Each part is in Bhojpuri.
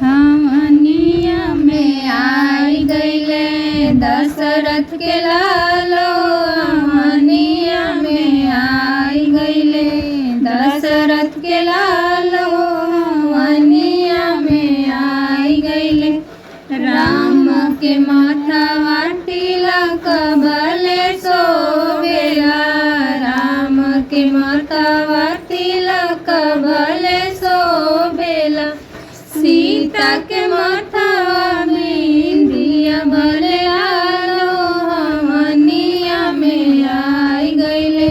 हमनिया में आई गईले दशरथ के लालो। हमनिया में आई गईले दशरथ के लालो। हमनिया में आई गईले राम के माथावा तिलक भले सोवेला। राम के माथावा तिलक भले सोवेला। सीता के माथावा बिंदिया भले आलो। हमनिया में आई गईले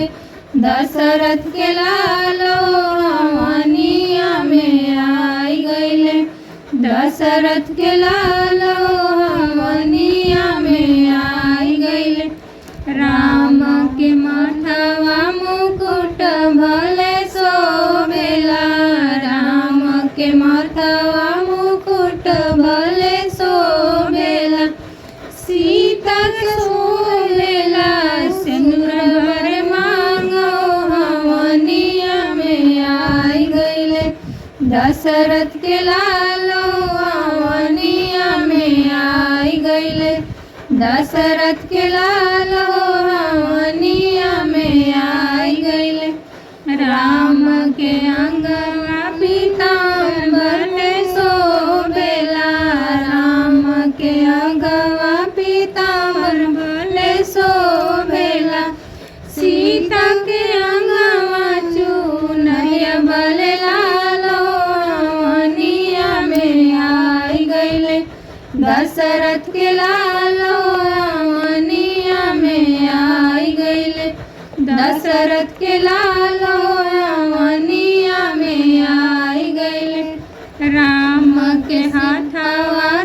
दशरथ के लालो। हमनिया में आई गईले दशरथ के लालो। हमनिया में आई गईले राम के माथावा मुकुट भले सोवेला। राम के माथावा मुकुट भले सोवेला। सीता के सोवेला सिंदूर भरे मांगो। हमनिया में आई गईले दशरथ के लालो। हमनिया में आई गईले दशरथ के लालो। हमनिया में आई गईले राम के अंगवा पीताम्बर में सोवेला। राम के अंगवा पीताम्बर में सोवेला। सीता के अंगवा चुनरिया भले लालो। हमनिया में आई गईले दशरथ के लालो। हमनिया में आई गईले दशरथ के लालो। हमनिया में आई गईले राम के हाथवा